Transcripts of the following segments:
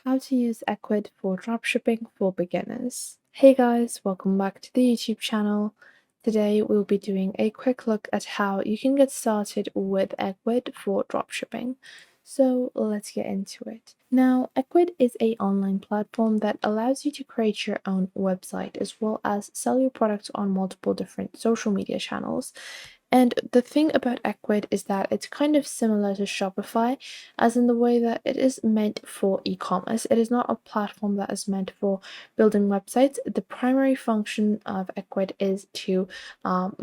How to use Ecwid for dropshipping for beginners. Hey guys, welcome back to the YouTube channel. Today we'll be doing a quick look at how you can get started with Ecwid for dropshipping. So let's get into it. Now, Ecwid is an online platform that allows you to create your own website as well as sell your products on multiple different social media channels. And the thing about Ecwid is that it's kind of similar to Shopify, as in the way that it is meant for e-commerce. It is not a platform that is meant for building websites. The primary function of Ecwid is to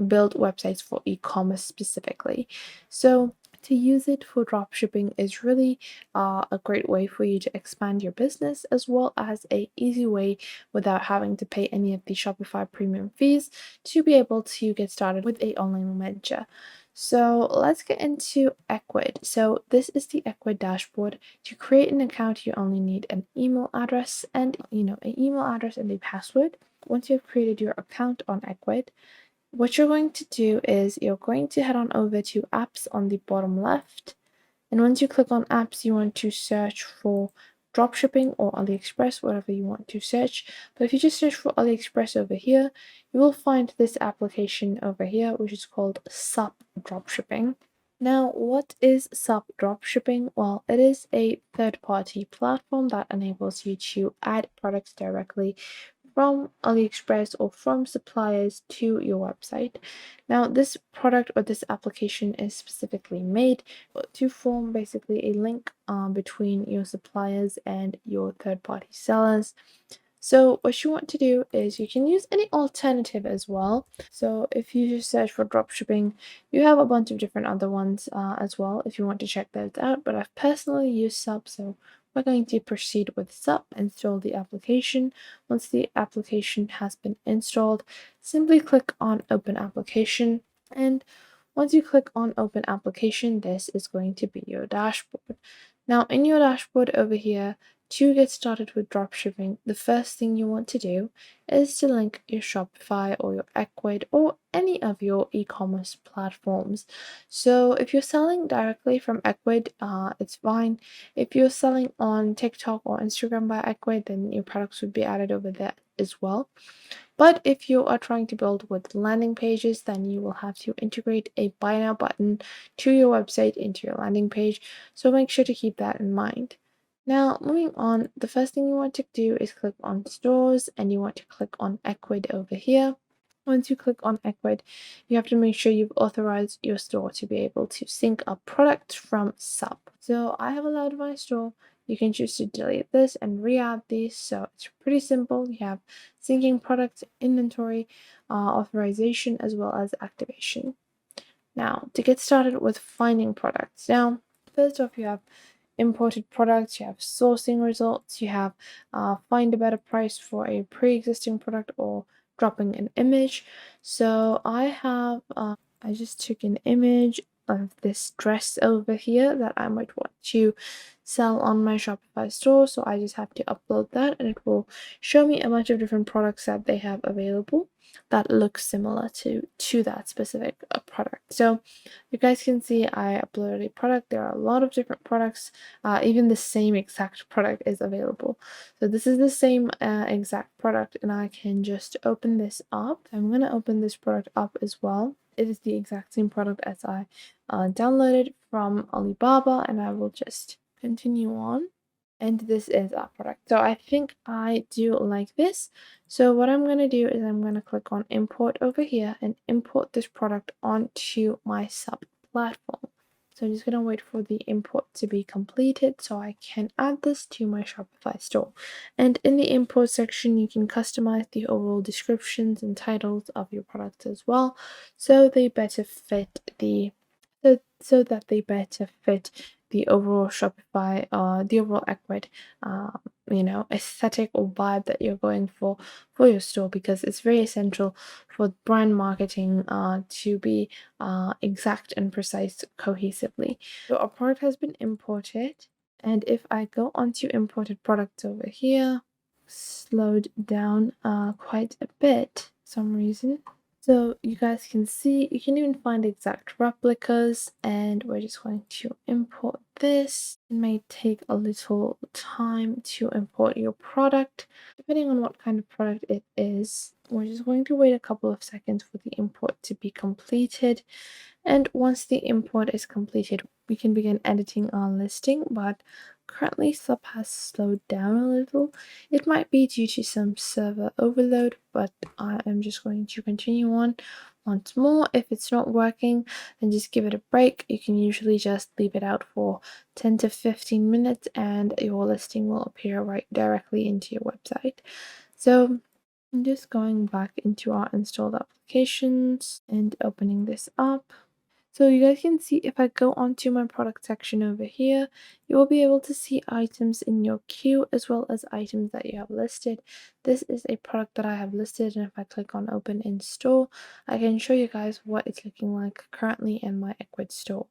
build websites for e-commerce specifically. So to use it for dropshipping is really a great way for you to expand your business, as well as a easy way without having to pay any of the Shopify premium fees to be able to get started with a online venture. So let's get into Ecwid. So this is the Ecwid dashboard. To create an account, you only need an email address and a password. Once you've created your account on Ecwid, what you're going to do is you're going to head on over to apps on the bottom left. And once you click on apps, you want to search for dropshipping or AliExpress, whatever you want to search. But if you just search for AliExpress over here, you will find this application over here, which is called SUP Dropshipping. Now, what is SUP Dropshipping? Well, it is a third-party platform that enables you to add products directly from AliExpress or from suppliers to your website. Now, this product or this application is specifically made to form basically a link between your suppliers and your third-party sellers. So what you want to do is you can use any alternative as well. So if you just search for dropshipping, you have a bunch of different other ones as well if you want to check those out. But I've personally used SUP, so we're going to proceed with SUP, install the application. Once the application has been installed, simply click on Open Application. And once you click on Open Application, this is going to be your dashboard. Now, in your dashboard over here, to get started with dropshipping, the first thing you want to do is to link your Shopify or your Ecwid or any of your e-commerce platforms. So if you're selling directly from Ecwid, it's fine. If you're selling on TikTok or Instagram by Ecwid, then your products would be added over there as well. But if you are trying to build with landing pages, then you will have to integrate a buy now button to your website into your landing page. So make sure to keep that in mind. Now, moving on, the first thing you want to do is click on stores and you want to click on Ecwid over here. Once you click on Ecwid, you have to make sure you've authorized your store to be able to sync up products from SUP. So I have allowed my store. You can choose to delete this and re-add these. So it's pretty simple. You have syncing products, inventory, authorization, as well as activation. Now, to get started with finding products. Now, first off, you have imported products, you have sourcing results, you have find a better price for a pre-existing product or dropping an image. So I just took an image of this dress over here that I might want to sell on my Shopify store. So I just have to upload that and it will show me a bunch of different products that they have available that look similar to that specific product. So you guys can see I uploaded a product. There are a lot of different products. Even the same exact product is available. So this is the same exact product and I can just open this up. I'm going to open this product up as well. It is the exact same product as I downloaded from Alibaba, and I will just continue on. And this is our product. So I think I do like this. So what I'm going to do is I'm going to click on import over here and import this product onto my SUP platform. So I'm just going to wait for the import to be completed so I can add this to my Shopify store. And in the import section, you can customize the overall descriptions and titles of your products as well, so they better fit so that they better fit the overall Shopify, the overall Ecwid, aesthetic or vibe that you're going for your store, because it's very essential for brand marketing to be exact and precise cohesively. So our product has been imported, and if I go onto imported products over here, slowed down quite a bit for some reason. So you guys can see, you can even find exact replicas, and we're just going to import this. It may take a little time to import your product, depending on what kind of product it is. We're just going to wait a couple of seconds for the import to be completed. And once the import is completed, we can begin editing our listing, but currently Sub has slowed down a little. It might be due to some server overload, but I am just going to continue on once more. If it's not working, then just give it a break. You can usually just leave it out for 10 to 15 minutes and your listing will appear right directly into your website. So I'm just going back into our installed applications and opening this up. So you guys can see, if I go onto my product section over here, you will be able to see items in your queue as well as items that you have listed. This is a product that I have listed, and if I click on open in store, I can show you guys what it's looking like currently in my Ecwid store.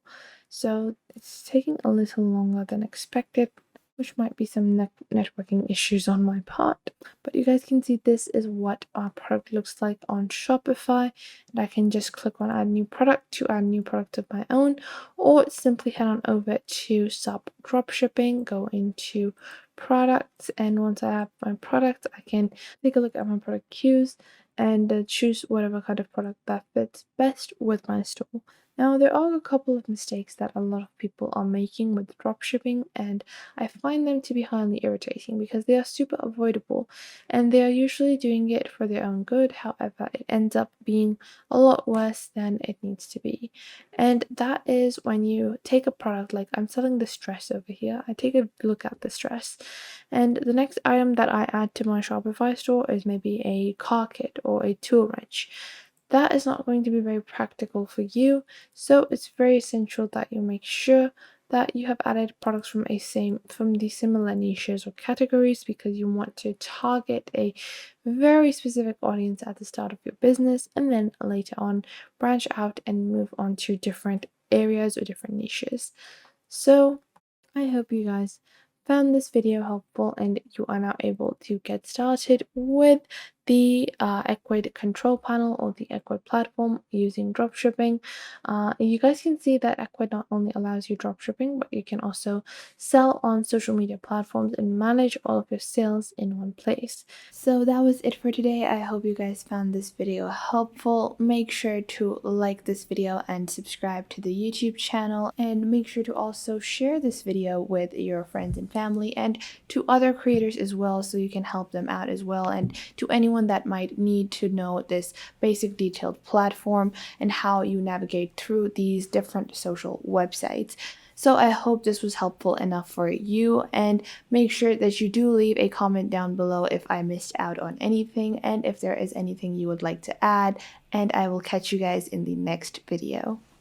So it's taking a little longer than expected, which might be some networking issues on my part. But you guys can see this is what our product looks like on Shopify. And I can just click on add new product to add new product of my own, or simply head on over to Sub Dropshipping, go into products, and once I have my product, I can take a look at my product queues and choose whatever kind of product that fits best with my store. Now, there are a couple of mistakes that a lot of people are making with dropshipping, and I find them to be highly irritating because they are super avoidable and they are usually doing it for their own good. However, it ends up being a lot worse than it needs to be. And that is when you take a product, like I'm selling this dress over here. I take a look at this dress, and the next item that I add to my Shopify store is maybe a car kit or a tool wrench. That is not going to be very practical for you, so it's very essential that you make sure that you have added products from the similar niches or categories, because you want to target a very specific audience at the start of your business, and then later on branch out and move on to different areas or different niches. So I hope you guys found this video helpful and you are now able to get started with the Ecwid control panel or the Ecwid platform using dropshipping. You guys can see that Ecwid not only allows you dropshipping, but you can also sell on social media platforms and manage all of your sales in one place. So that was it for today. I hope you guys found this video helpful. Make sure to like this video and subscribe to the YouTube channel, and make sure to also share this video with your friends and family and to other creators as well, so you can help them out as well, and to anyone that might need to know this basic detailed platform and how you navigate through these different social websites. So I hope this was helpful enough for you, and make sure that you do leave a comment down below if I missed out on anything and if there is anything you would like to add, and I will catch you guys in the next video.